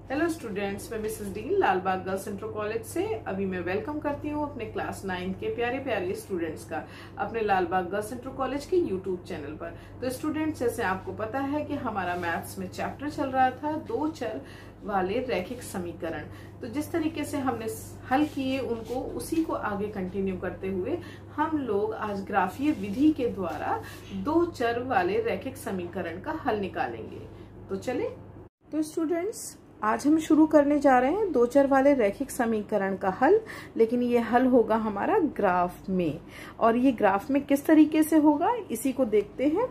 Hello students, मैं Mrs D लाल बाग girls inter college से अभी मैं वेलकम करती हूँ अपने क्लास 9 के प्यारे प्यारे स्टूडेंट्स का अपने लाल बाग गर्ल्स इंटर कॉलेज के यूट्यूब चैनल पर। तो स्टूडेंट्स, जैसे आपको पता है कि हमारा मैथ्स में चैप्टर चल रहा था दो चर वाले रैखिक समीकरण। तो जिस तरीके से हमने हल किए उनको उसी को आगे कंटिन्यू करते हुए हम लोग आज ग्राफीय विधि के द्वारा दो चर वाले रैखिक समीकरण का हल निकालेंगे। तो चले। तो स्टूडेंट्स, आज हम शुरू करने जा रहे हैं दो चर वाले रैखिक समीकरण का हल, लेकिन ये हल होगा हमारा ग्राफ में। और ये ग्राफ में किस तरीके से होगा इसी को देखते हैं।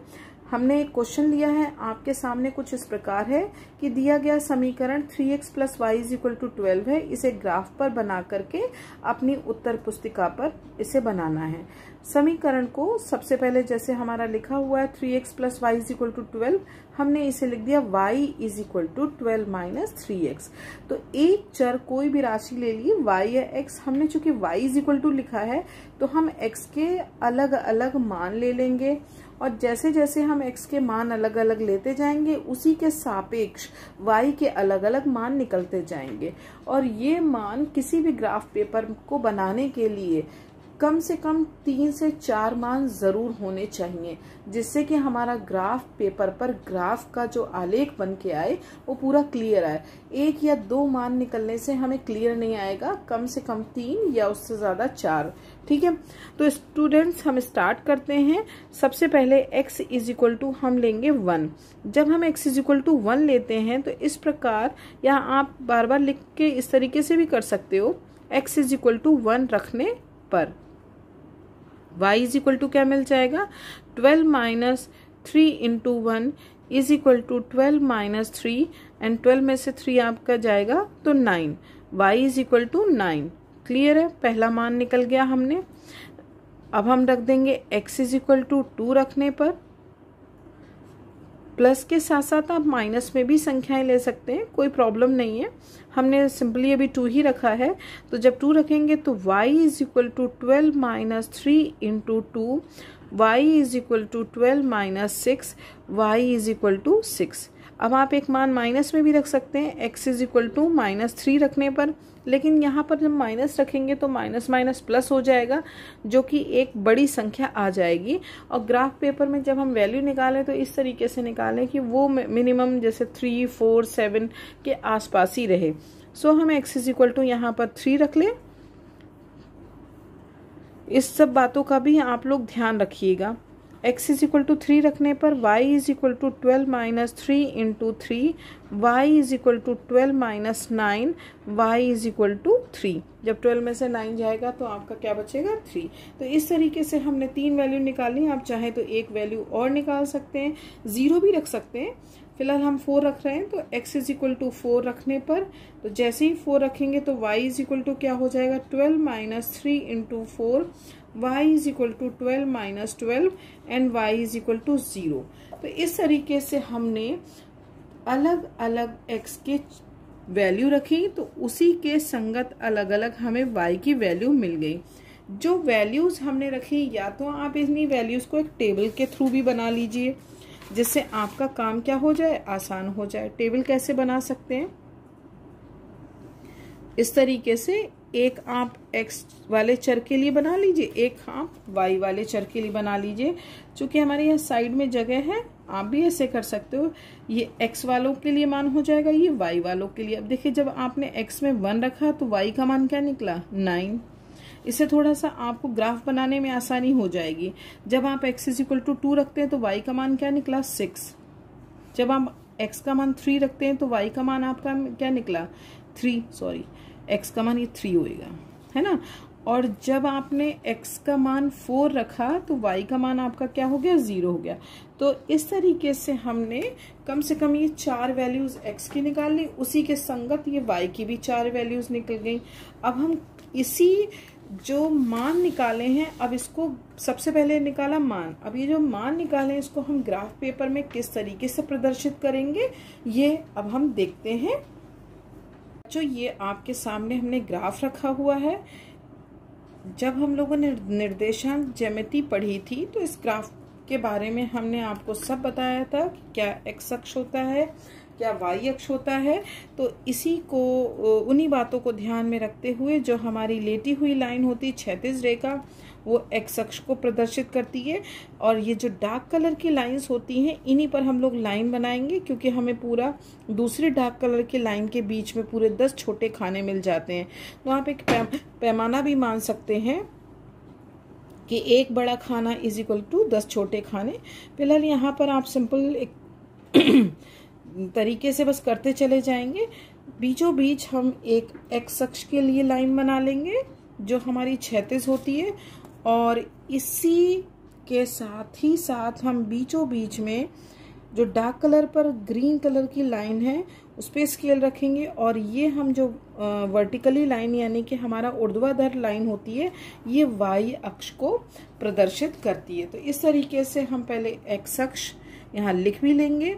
हमने एक क्वेश्चन लिया है आपके सामने, कुछ इस प्रकार है कि दिया गया समीकरण 3x + y = 12 है। इसे ग्राफ पर बना करके अपनी उत्तर पुस्तिका पर इसे बनाना है। समीकरण को सबसे पहले जैसे हमारा लिखा हुआ है 3x + y = 12, हमने इसे लिख दिया y = 12 - 3x। तो एक चर कोई भी राशि ले ली y या x, हमने चूंकि y = लिखा है तो हम x के अलग अलग मान ले लेंगे और जैसे जैसे हम x के मान अलग अलग लेते जाएंगे उसी के सापेक्ष y के अलग अलग मान निकलते जाएंगे। और ये मान किसी भी ग्राफ पेपर को बनाने के लिए कम से कम 3 से 4 मान जरूर होने चाहिए, जिससे कि हमारा ग्राफ पेपर पर ग्राफ का जो आलेख बन के आए वो पूरा क्लियर आए। 1 या 2 मान निकलने से हमें क्लियर नहीं आएगा, कम से कम 3 या उससे ज्यादा 4। ठीक है, तो स्टूडेंट्स हम स्टार्ट करते हैं। सबसे पहले x = हम लेंगे 1। जब हम x = 1 लेते हैं तो इस प्रकार, या आप बार बार लिख के इस तरीके से भी कर सकते हो, x = 1 रखने पर y = क्या मिल जाएगा, 12 - 3 × 1 = 12 - 3, एंड 12 में से 3 आपका जाएगा तो 9। y = 9। क्लियर है, पहला मान निकल गया हमने। अब हम रख देंगे x = 2 रखने पर। प्लस के साथ साथ आप माइनस में भी संख्याएं ले सकते हैं, कोई प्रॉब्लम नहीं है। हमने सिंपली अभी 2 ही रखा है, तो जब 2 रखेंगे तो y = 12 - 3 × 2, y = 12 - 6, y = 6। अब आप एक मान माइनस में भी रख सकते हैं x = -3 रखने पर, लेकिन यहाँ पर जब माइनस रखेंगे तो माइनस माइनस प्लस हो जाएगा, जो कि एक बड़ी संख्या आ जाएगी। और ग्राफ पेपर में जब हम वैल्यू निकालें तो इस तरीके से निकालें कि वो मिनिमम जैसे 3, 4, 7 के आसपास ही रहे। सो हम x = यहाँ पर 3 रख लें। इस सब बातों का भी आप लोग ध्यान रखिएगा। x = 3 रखने पर y = 12 - 3 × 3, y = 12 - 9, y = 3। जब 12 में से 9 जाएगा तो आपका क्या बचेगा, 3। तो इस तरीके से हमने 3 वैल्यू निकाली। आप चाहे तो एक वैल्यू और निकाल सकते हैं, 0 भी रख सकते हैं। फिलहाल हम 4 रख रहे हैं, तो x = 4 रखने पर, तो जैसे ही 4 रखेंगे तो y = क्या हो जाएगा, 12 - 3 × 4, y = 12 - 12, एंड y = 0। तो इस तरीके से हमने अलग अलग x के वैल्यू रखी, तो उसी के संगत अलग अलग हमें y की वैल्यू मिल गई। जो वैल्यूज हमने रखी, या तो आप इन्हीं वैल्यूज को एक टेबल के थ्रू भी बना लीजिए, जिससे आपका काम क्या हो जाए, आसान हो जाए। टेबल कैसे बना सकते हैं, इस तरीके से एक आप x वाले चर के लिए बना लीजिए, एक आप y वाले चर के लिए बना लीजिए। चूंकि हमारे यहाँ साइड में जगह है, आप भी ऐसे कर सकते हो। ये x वालों के लिए मान हो जाएगा, ये y वालों के लिए। अब देखिए, जब आपने x में 1 रखा तो y का मान क्या निकला, 9। इससे थोड़ा सा आपको ग्राफ बनाने में आसानी हो जाएगी। जब आप x = 2 रखते हैं तो y का मान क्या निकला, 6। जब आप x का मान 3 रखते हैं तो y का मान आपका क्या निकला, 3, सॉरी x का मान ये 3 होएगा, है ना। और जब आपने x का मान 4 रखा तो y का मान आपका क्या हो गया, 0 हो गया। तो इस तरीके से हमने कम से कम ये 4 वैल्यूज x की निकाल ली, उसी के संगत ये y की भी 4 वैल्यूज निकल गई। अब हम इसी जो मान निकाले हैं, अब इसको सबसे पहले निकाला मान, अब ये जो मान निकाले इसको हम ग्राफ पेपर में किस तरीके से प्रदर्शित करेंगे, ये अब हम देखते हैं। जो ये आपके सामने हमने ग्राफ रखा हुआ है, जब हम लोगों ने निर्देशांक ज्यामिति पढ़ी थी तो इस ग्राफ के बारे में हमने आपको सब बताया था कि क्या x अक्ष होता है, क्या y अक्ष होता है। तो इसी को, उन्हीं बातों को ध्यान में रखते हुए जो हमारी लेटी हुई लाइन होती है क्षैतिज रेखा, वो x अक्ष को प्रदर्शित करती है। और ये जो डार्क कलर की लाइंस होती हैं, इन्हीं पर हम लोग लाइन बनाएंगे, क्योंकि हमें पूरा दूसरी डार्क कलर की लाइन के बीच में पूरे 10 छोटे खाने मिल जाते हैं। तो आप एक पैमाना भी मान सकते हैं कि एक बड़ा खाना इज इक्वल टू 10 छोटे खाने। फिलहाल यहाँ पर आप सिंपल एक तरीके से बस करते चले जाएंगे। बीचों बीच हम एक x अक्ष के लिए लाइन बना लेंगे जो हमारी क्षैतिज होती है, और इसी के साथ ही साथ हम बीचों बीच में जो डार्क कलर पर ग्रीन कलर की लाइन है उस पर स्केल रखेंगे। और ये हम जो वर्टिकली लाइन यानी कि हमारा ऊर्ध्वाधर लाइन होती है, ये y अक्ष को प्रदर्शित करती है। तो इस तरीके से हम पहले x अक्ष यहाँ लिख भी लेंगे,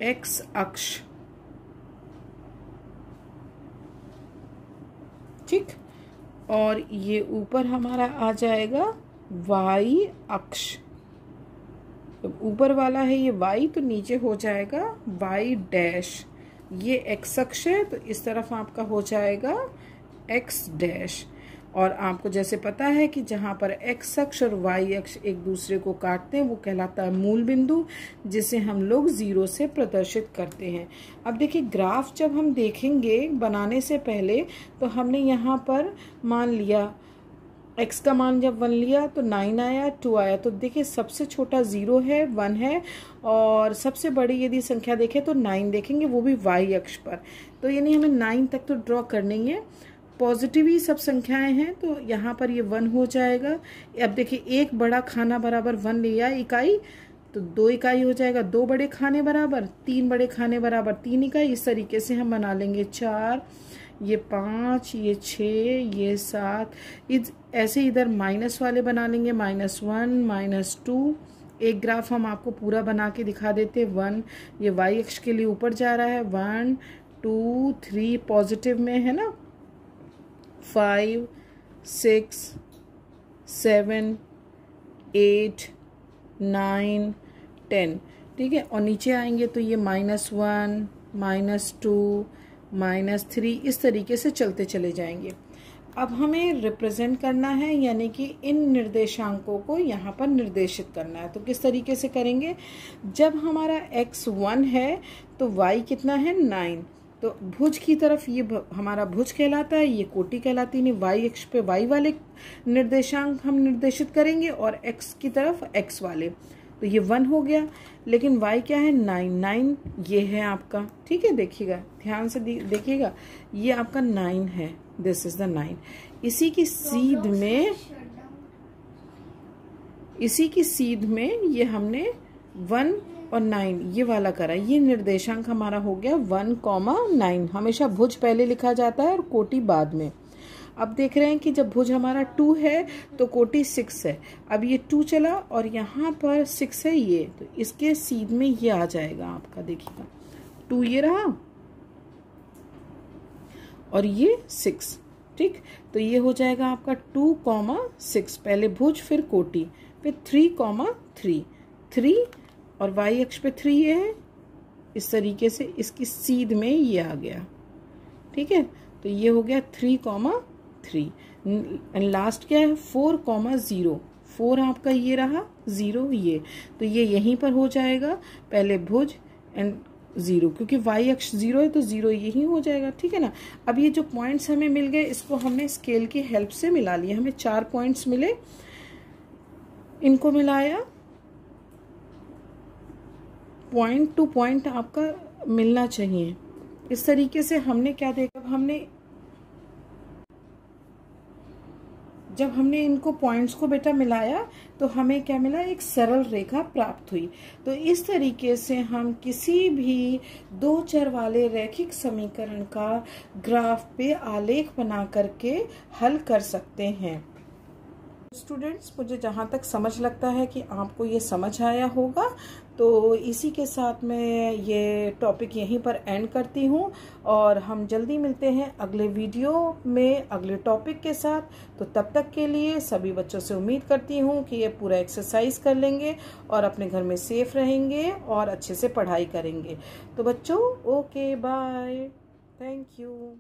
x अक्ष, ठीक। और ये ऊपर हमारा आ जाएगा y अक्ष। तो ऊपर वाला है ये y, तो नीचे हो जाएगा y डैश। ये x अक्ष है, तो इस तरफ आपका हो जाएगा x डैश। और आपको जैसे पता है कि जहाँ पर x अक्ष और y अक्ष एक दूसरे को काटते हैं वो कहलाता है मूल बिंदु, जिसे हम लोग 0 से प्रदर्शित करते हैं। अब देखिए ग्राफ जब हम देखेंगे बनाने से पहले, तो हमने यहाँ पर मान लिया x का मान जब 1 लिया तो 9 आया, 2 आया। तो देखिए सबसे छोटा 0 है, 1 है, और सबसे बड़ी यदि संख्या देखें तो 9 देखेंगे, वो भी y अक्ष पर। तो यानी हमें 9 तक तो ड्रॉ करनी है। पॉजिटिव ही सब संख्याएं हैं, तो यहाँ पर ये 1 हो जाएगा। अब देखिए एक बड़ा खाना बराबर 1 लिया इकाई, तो 2 इकाई हो जाएगा। 2 बड़े खाने बराबर 3 बड़े खाने बराबर 3 इकाई। इस तरीके से हम बना लेंगे 4, ये 5, ये 6, ये 7। ऐसे इधर माइनस वाले बना लेंगे, -1, -2। एक ग्राफ हम आपको पूरा बना के दिखा देते। 1 ये y अक्ष के लिए ऊपर जा रहा है, 1 2 3 पॉजिटिव में है ना, 5 6 7 8 9 10, ठीक है। और नीचे आएंगे तो ये -1 -2 -3, इस तरीके से चलते चले जाएंगे। अब हमें रिप्रेजेंट करना है, यानी कि इन निर्देशांकों को यहाँ पर निर्देशित करना है। तो किस तरीके से करेंगे, जब हमारा x 1 है तो y कितना है 9। तो भुज की तरफ ये हमारा भुज कहलाता है, ये कोटि कहलाती है। y अक्ष पे y वाले निर्देशांक हम निर्देशित करेंगे और x की तरफ x वाले। तो ये 1 हो गया, लेकिन y क्या है 9 ये है आपका, ठीक है। देखिएगा ध्यान से देखिएगा, ये आपका 9 है, दिस इज द 9। इसी की सीध में ये हमने 1 और 9 ये वाला करा। ये निर्देशांक हमारा हो गया 1,9। हमेशा भुज पहले लिखा जाता है और कोटि बाद में। अब देख रहे हैं कि जब भुज हमारा 2 है तो कोटि 6 है। अब ये 2 चला और यहाँ पर 6 है ये, तो इसके सीध में ये आ जाएगा आपका, देखिएगा 2 ये रहा और ये 6, ठीक। तो ये हो जाएगा आपका 2,6, पहले भुज फिर कोटि, फिर 3,3 3 और y अक्ष पे 3 ये है। इस तरीके से इसकी सीध में ये आ गया, ठीक है। तो ये हो गया 3,3। लास्ट क्या है 4,0, 4 आपका ये रहा, 0 ये, तो ये यहीं पर हो जाएगा, पहले भुज एंड 0, क्योंकि y अक्ष 0 है तो 0 यही हो जाएगा, ठीक है ना। अब ये जो पॉइंट्स हमें मिल गए, इसको हमने स्केल की हेल्प से मिला लिया। हमें 4 पॉइंट्स मिले, इनको मिलाया, पॉइंट टू पॉइंट आपका मिलना चाहिए। इस तरीके से हमने क्या देखा, जब हमने इनको पॉइंट्स को बेटा मिलाया तो हमें क्या मिला, एक सरल रेखा प्राप्त हुई। तो इस तरीके से हम किसी भी 2 चर वाले रैखिक समीकरण का ग्राफ पे आलेख बना करके हल कर सकते हैं। स्टूडेंट्स, मुझे जहाँ तक समझ लगता है कि आपको ये समझ आया होगा, तो इसी के साथ मैं ये टॉपिक यहीं पर एंड करती हूँ और हम जल्दी मिलते हैं अगले वीडियो में अगले टॉपिक के साथ। तो तब तक के लिए सभी बच्चों से उम्मीद करती हूँ कि ये पूरा एक्सरसाइज कर लेंगे और अपने घर में सेफ रहेंगे और अच्छे से पढ़ाई करेंगे। तो बच्चों, ओके, बाय, थैंक यू।